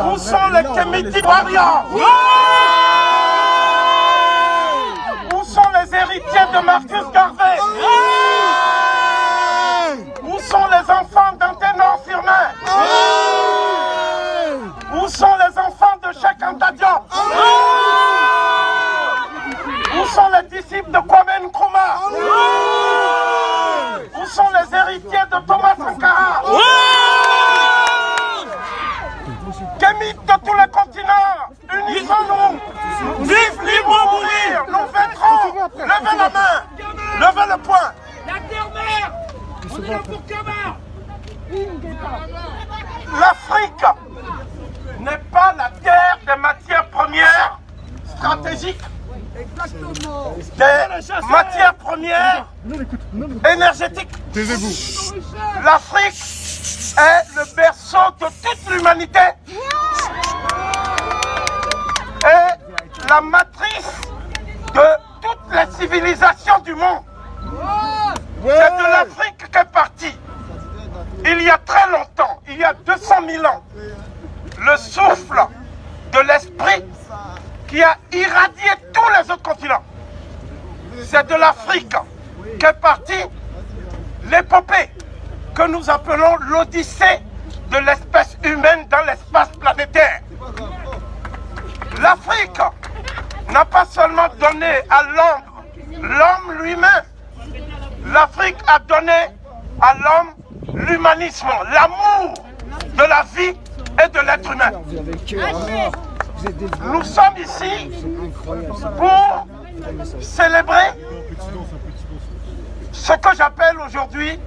Où sont les Kemiti Warriors? Où sont les héritiers de Marcus Garvey? Où sont les enfants d'Anténor-sur-Mer? Où sont les enfants de Cheikh Anta Diop? Où sont les disciples de Kwame Nkrumah? Où sont les héritiers de Thomas Sankara? Kémites de tous les continents, unissons-nous! Vive libre ou mourir! Nous vaincrons! Levez la main! Levez le poing! La terre-mère! On est là pour Kama! L'Afrique n'est pas la terre des matières premières stratégiques, des matières premières énergétiques. L'Afrique est le berceau de toute l'humanité et la matrice de toutes les civilisations du monde. C'est de l'Afrique qu'est parti, il y a très longtemps, il y a 200 000 ans, le souffle de l'esprit qui a irradié tous les autres continents. C'est de l'Afrique qu'est partie l'épopée que nous appelons l'Odyssée de l'espèce humaine dans l'espace planétaire. L'Afrique n'a pas seulement donné à l'homme lui-même. L'Afrique a donné à l'homme l'humanisme, l'amour de la vie et de l'être humain. Nous sommes ici pour célébrer ce que j'appelle aujourd'hui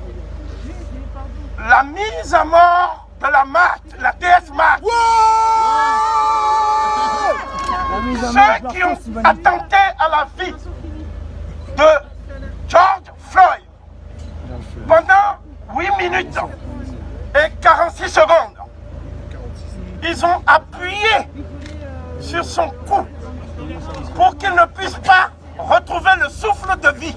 la mise à mort de la Marthe, la déesse Marthe. Ceux qui ont attenté à la vie de George Floyd pendant 8 minutes et 46 secondes, ils ont appuyé sur son cou pour qu'il ne puisse pas retrouver le souffle de vie.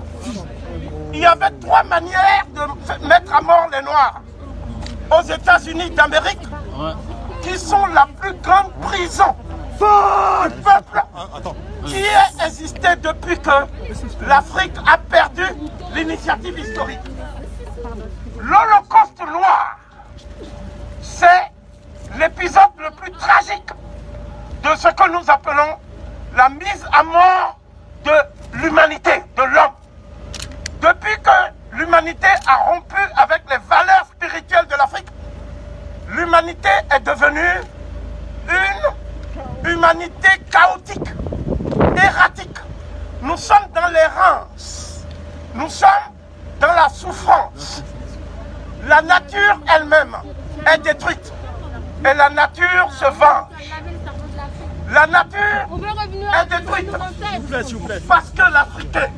Il y avait 3 manières de mettre à mort les Noirs aux États-Unis d'Amérique, qui sont la plus grande prison du peuple qui a existé depuis que l'Afrique a perdu l'initiative historique. L'Holocauste noir, c'est l'épisode le plus tragique de ce que nous appelons la mise à mort de l'humanité, de l'homme. Depuis que l'humanité a rompu avec les valeurs spirituelles de l'Afrique, l'humanité est devenue une humanité chaotique, erratique. Nous sommes dans l'errance, nous sommes dans la souffrance. La nature elle-même est détruite et la nature se venge. La nature est détruite parce que l'Africain,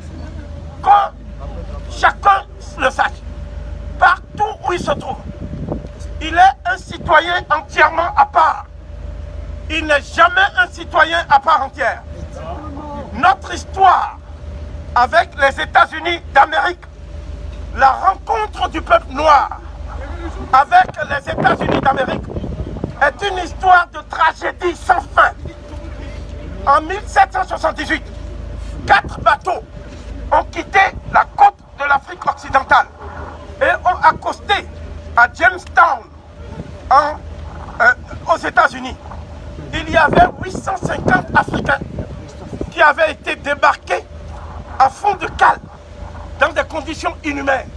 quand chacun le sache, partout où il se trouve, il est un citoyen entièrement à part. Il n'est jamais un citoyen à part entière. Notre histoire avec les États-Unis d'Amérique, la rencontre du peuple noir avec les États-Unis d'Amérique est une histoire de tragédie sans fin. En 1778, 4 bateaux ont quitté la côte de l'Afrique occidentale et ont accosté à Jamestown, aux États-Unis. Il y avait 850 Africains qui avaient été débarqués à fond de cale, dans des conditions inhumaines.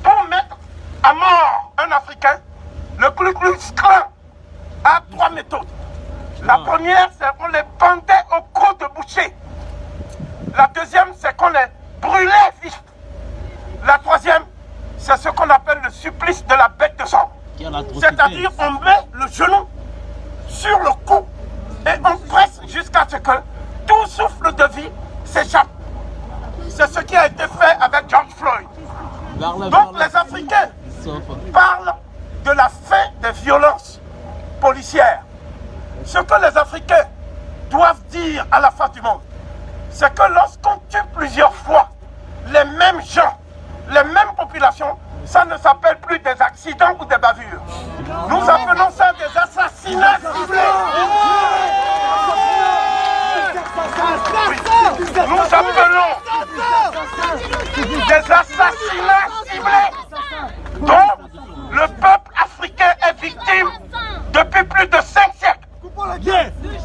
Pour mettre à mort un Africain, le Ku Klux Klan a 3 méthodes. La première, c'est qu'on les pendait au cou de boucher. La deuxième, c'est qu'on les brûlait vifs. La troisième, c'est ce qu'on appelle le supplice de la bête de sang. C'est-à-dire on met le genou sur le cou et on presse jusqu'à ce que tout souffle de vie s'échappe. C'est ce qui a été fait avec George Floyd. Donc les Africains parlent de la fin des violences policières. Ce que les Africains doivent dire à la fin du monde, c'est que lorsqu'on tue plusieurs fois les mêmes gens, les mêmes populations, ça ne s'appelle plus des accidents ou des bavures. Nous appelons ça des assassinats. des assassinats ciblés dont le peuple africain est victime depuis plus de 5 siècles.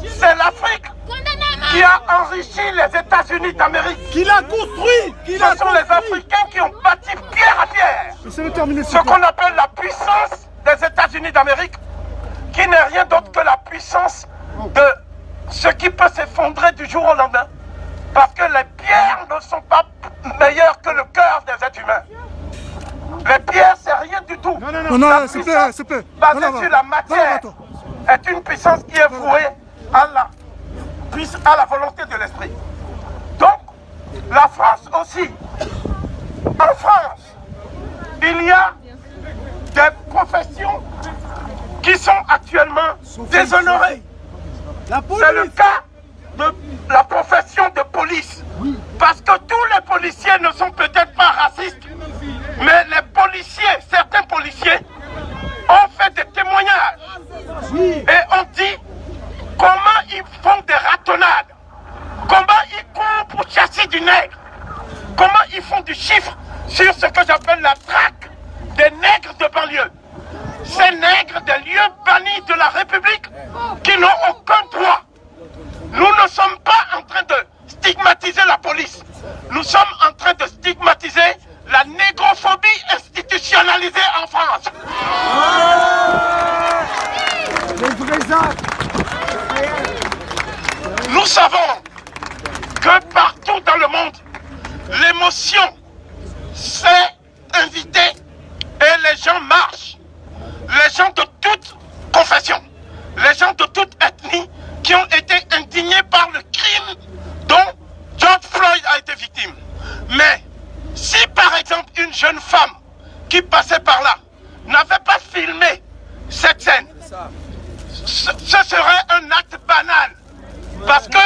C'est l'Afrique qui a enrichi les États-Unis d'Amérique. Qui l'a construit. Ce sont les Africains qui ont bâti pierre à pierre ce qu'on appelle la puissance des États-Unis d'Amérique, qui n'est rien d'autre que la puissance de ce qui peut s'effondrer du jour au lendemain. Parce que les pierres ne sont pas meilleures que le cœur des êtres humains. Les pierres, c'est rien du tout. Non, s'il te plaît. Basée sur la matière est une puissance qui est vouée à la volonté de l'esprit. Donc, la France aussi. En France, il y a des professions qui sont actuellement déshonorées. C'est le cas de la profession de police. Parce que tous les policiers ne sont peut-être pas racistes, mais les policiers, certains policiers, ont fait des témoignages et ont dit comment ils font des ratonnades, comment ils courent pour chasser du nègre, comment ils font du chiffre sur ce que j'appelle la traque des nègres de banlieue. Ces nègres des lieux bannis de la République qui n'ont aucun droit. Nous ne sommes pas en train de stigmatiser la police. Nous sommes en train de stigmatiser la négrophobie institutionnalisée en France. Nous savons que partout dans le monde, l'émotion s'est invitée et les gens marchent. Les gens de toute confession, les gens de toute ethnie qui ont été indignés par le crime dont George Floyd a été victime. Mais si par exemple une jeune femme qui passait par là n'avait pas filmé cette scène, ce serait un acte banal. Parce que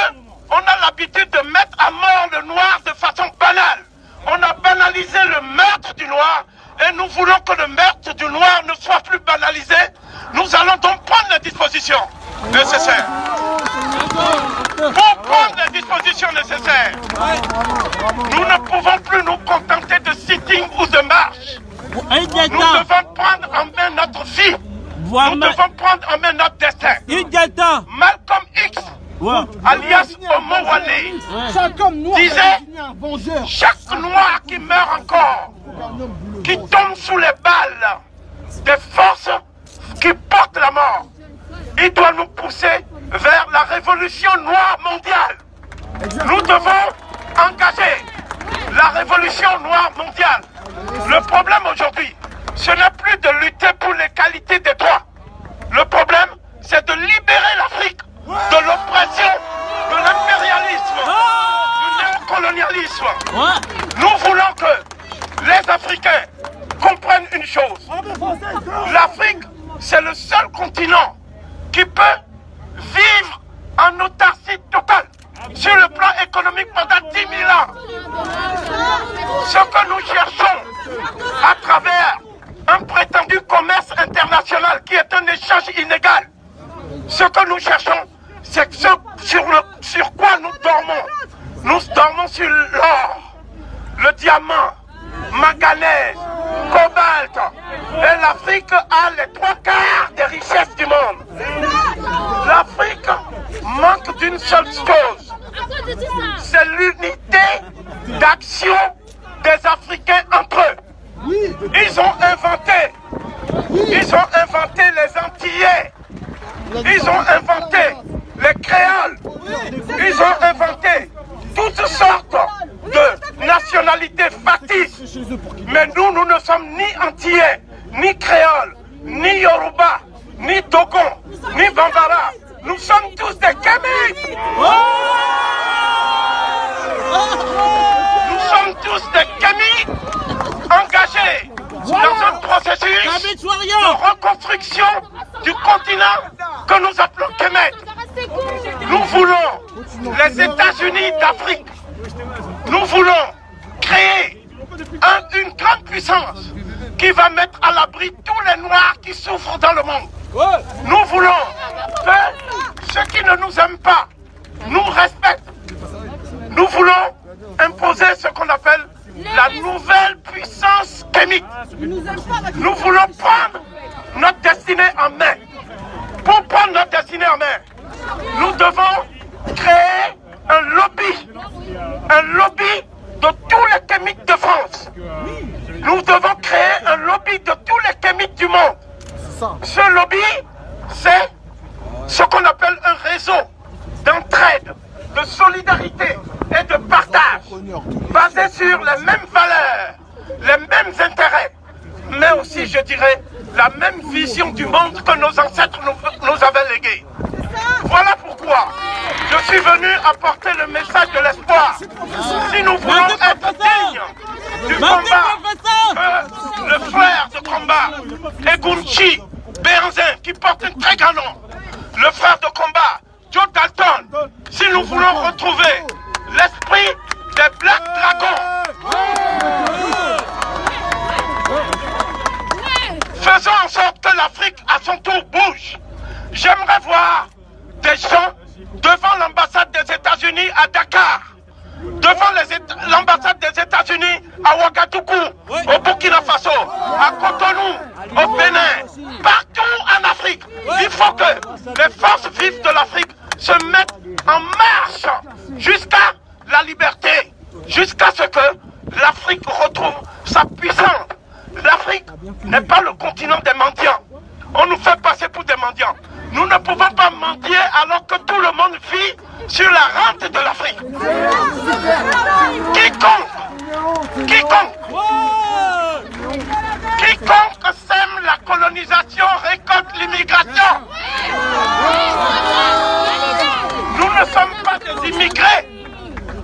on a l'habitude de mettre à mort le noir de façon banale. On a banalisé le meurtre du noir et nous voulons que le meurtre du noir ne soit plus banalisé. Nous allons donc prendre les dispositions nécessaires. Pour prendre les dispositions nécessaires, nous ne pouvons plus nous contenter de sitting ou de marche. Nous devons prendre en main notre vie. Nous devons prendre en main notre destin. Malcolm X, alias Homo Wale, disait chaque noir qui meurt encore, qui tombe sous les balles des forces qui portent la mort, il doit nous pousser vers la révolution noire mondiale. Nous devons engager la révolution noire mondiale. Le problème aujourd'hui, ce n'est plus de lutter pour l'égalité des droits. Le problème, c'est de libérer l'Afrique de l'oppression, de l'impérialisme, du néocolonialisme. Nous voulons que les Africains comprennent une chose. L'Afrique, c'est le seul continent qui peut vivre en autarcie totale sur le plan économique pendant 10 000 ans. Ce que nous cherchons à travers un prétendu commerce international qui est un échange inégal, ce que nous cherchons, c'est ce sur quoi nous dormons. Nous dormons sur l'or, le diamant, manganèse, cobalt. Et l'Afrique a les 3/4 des richesses du monde. L'Afrique manque d'une seule chose. C'est l'unité d'action des Africains entre eux. Ils ont inventé les Antillais. Ils ont inventé les créoles. Ils ont inventé toutes sortes de nationalités factices. Mais nous ne sommes ni Antillais, ni créoles, ni Yoruba, ni Dogon, ni Bambara. Nous sommes tous des Kémis. Nous sommes tous des Kémis engagés dans un processus de reconstruction du continent que nous appelons Kemet. Nous voulons les États-Unis d'Afrique. Nous voulons créer une grande puissance qui va mettre à l'abri tous les Noirs qui souffrent dans le monde. Nous voulons que ceux qui ne nous aiment pas nous respectent. Nous voulons imposer ce qu'on appelle la nouvelle Germain, nous devons créer un lobby de tous les kémiques de France. Nous devons créer un lobby de tous les kémiques du monde. Ce lobby, c'est ce qu'on appelle un réseau d'entraide, de solidarité et de partage, basé sur les mêmes valeurs, les mêmes intérêts, mais aussi, je dirais, la même vision du monde que nos ancêtres nous avaient légué. Voilà pourquoi je suis venu apporter le message de l'espoir. Si nous voulons être dignes du combat, le frère de combat, Egunchi Béhanzin, qui porte un très grand nom, le frère de combat, Joe Dalton, si nous voulons retrouver l'esprit des Black Dragons, faisons en sorte que l'Afrique à son tour bouge. J'aimerais voir des gens devant l'ambassade des États-Unis à Dakar, devant l'ambassade des États-Unis à Ouagadougou, au Burkina Faso, à Cotonou, au Bénin, partout en Afrique. Il faut que les forces vives de l'Afrique se mettent en marche jusqu'à la liberté, jusqu'à ce que l'Afrique retrouve sa puissance. L'Afrique n'est pas le continent des mendiants. On nous fait passer pour des mendiants. Nous ne pouvons pas mendier alors que tout le monde vit sur la rente de l'Afrique. Quiconque sème la colonisation récolte l'immigration. Nous ne sommes pas des immigrés.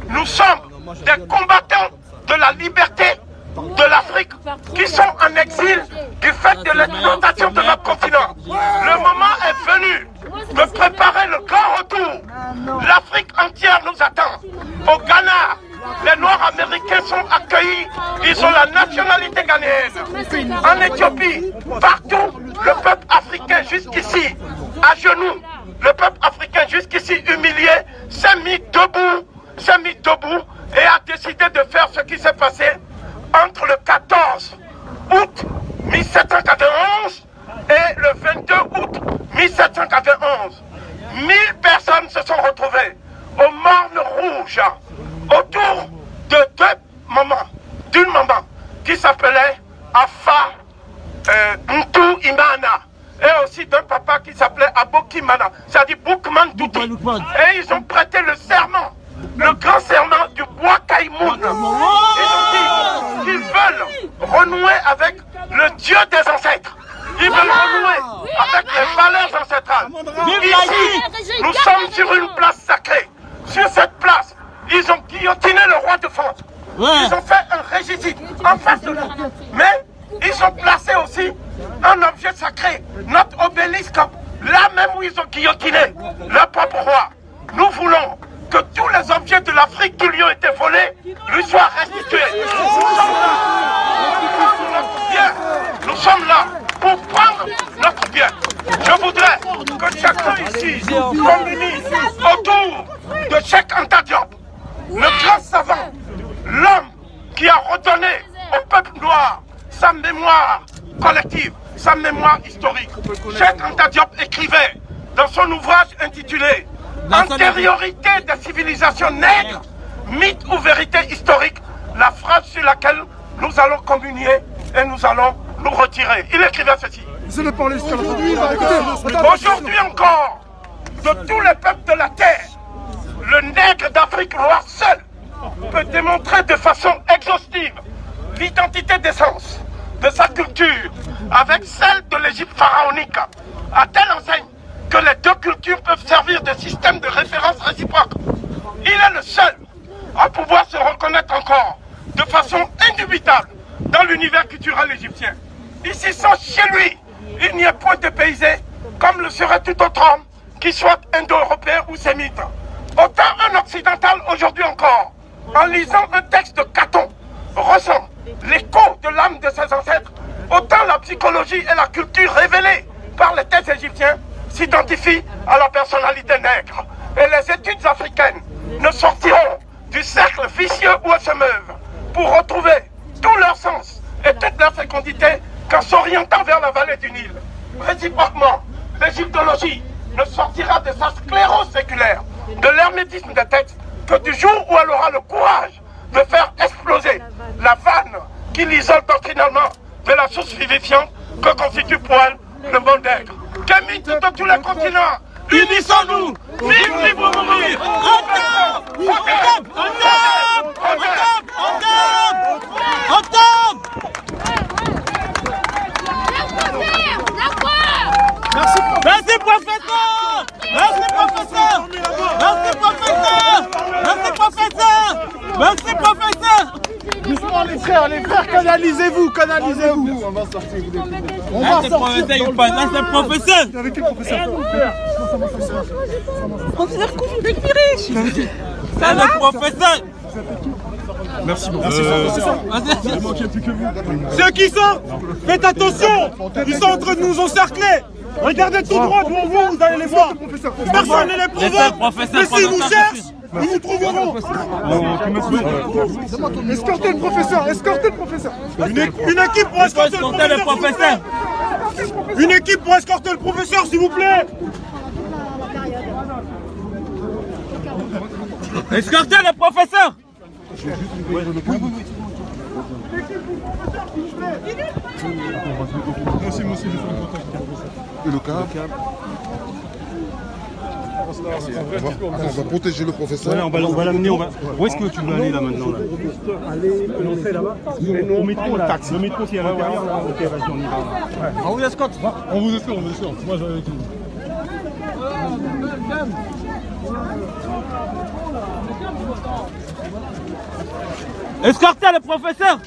Nous sommes des combattants de la liberté de l'Afrique qui sont en exil du fait de l'exploitation de notre continent. Le moment est venu de préparer le grand retour. L'Afrique entière nous attend. Au Ghana, les Noirs américains sont accueillis. Ils ont la nationalité ghanéenne. En Éthiopie, partout, le peuple africain jusqu'ici, à genoux, le peuple africain jusqu'ici humilié, s'est mis debout et a décidé de faire ce qui s'est passé entre le 14 août 1791 et le 22 août 1791. 1000 personnes se sont retrouvées aux Mornes Rouges autour de d'une maman qui s'appelait Afa Ntou Imana et aussi d'un papa qui s'appelait Abokimana, c'est-à-dire Boukman Touti. Et ils ont prêté le serment, le grand serment du bois Caïmoun. Ils ont dit qu'ils veulent renouer avec le Dieu des ancêtres. Ils veulent renouer avec les valeurs ancestrales. Ici, nous sommes sur une place sacrée. Sur cette place, ils ont guillotiné le roi de France. Ils ont fait un régicide en face de nous. Mais ils ont placé aussi un objet sacré, notre obélisque, là même où ils ont guillotiné leur propre roi. Nous voulons que tous les objets de l'Afrique qui lui ont été volés lui soient restitués. Nous sommes là pour prendre notre bien. Je voudrais que chacun ici communie autour de Cheikh Anta Diop, le grand savant, l'homme qui a redonné au peuple noir sa mémoire collective, sa mémoire historique. Cheikh Anta Diop écrivait dans son ouvrage intitulé Antériorité des civilisations nègres, mythe ou vérité historique, la phrase sur laquelle nous allons communier et nous allons nous retirer. Il écrivait ceci. Aujourd'hui encore, de tous les peuples de la terre, le nègre d'Afrique noire seul peut démontrer de façon exhaustive l'identité d'essence de sa culture avec celle de l'Égypte pharaonique, à telle enseigne que les deux cultures peuvent servir de système de référence réciproque. Il est le seul à pouvoir se reconnaître encore de façon indubitable dans l'univers culturel égyptien. Ici, sans chez lui, il n'y a point de dépaysé comme le serait tout autre homme qui soit indo-européen ou sémite. Autant un occidental aujourd'hui encore, en lisant un texte de Caton, ressent l'écho de l'âme de ses ancêtres, autant la psychologie et la culture révélée par les textes égyptiens s'identifient à la personnalité nègre. Et les études africaines ne sortiront du cercle vicieux où elles se meuvent pour retrouver tout leur sens et toute leur fécondité qu'en s'orientant vers la vallée du Nil. Réciproquement, l'égyptologie ne sortira de sa sclérose séculaire, de l'hermétisme des textes, que du jour où elle aura le courage de faire exploser la vanne qui l'isole doctrinalement de la source vivifiante que constitue pour elle le monde d'être. Qu'émitent de tous les continents, unissons-nous, vive, vive ou mourir. Merci professeur! Merci professeur! Merci professeur! Merci professeur! Merci professeur! Doucement les frères, canalisez-vous, canalisez-vous. On va sortir. On va sortir. Là c'est professeur! Avec quel professeur? Professeur Koufik-Firish. C'est le professeur! Merci beaucoup. Professeur. Ceux qui sont, faites attention! Ils sont en train de nous encercler! Regardez tout droit devant vous, vous allez les voir! Personne ne les provoque! Mais s'ils nous cherchent, nous nous trouverons! Escortez le professeur, escortez le professeur. Une équipe pour escorter le professeur! Une équipe pour escorter le professeur, s'il vous plaît! Escortez le professeur! Merci. Et le câble. On va protéger le professeur. Ouais, on va l'amener. Où est-ce que tu veux aller là maintenant là? On fait là-bas. Au métro là. Le métro qui est à l'intérieur là. Ok, vas-y, on y va. Ouais. On vous escorte. On vous escorte. Moi j'avais tout. Escortez le professeur!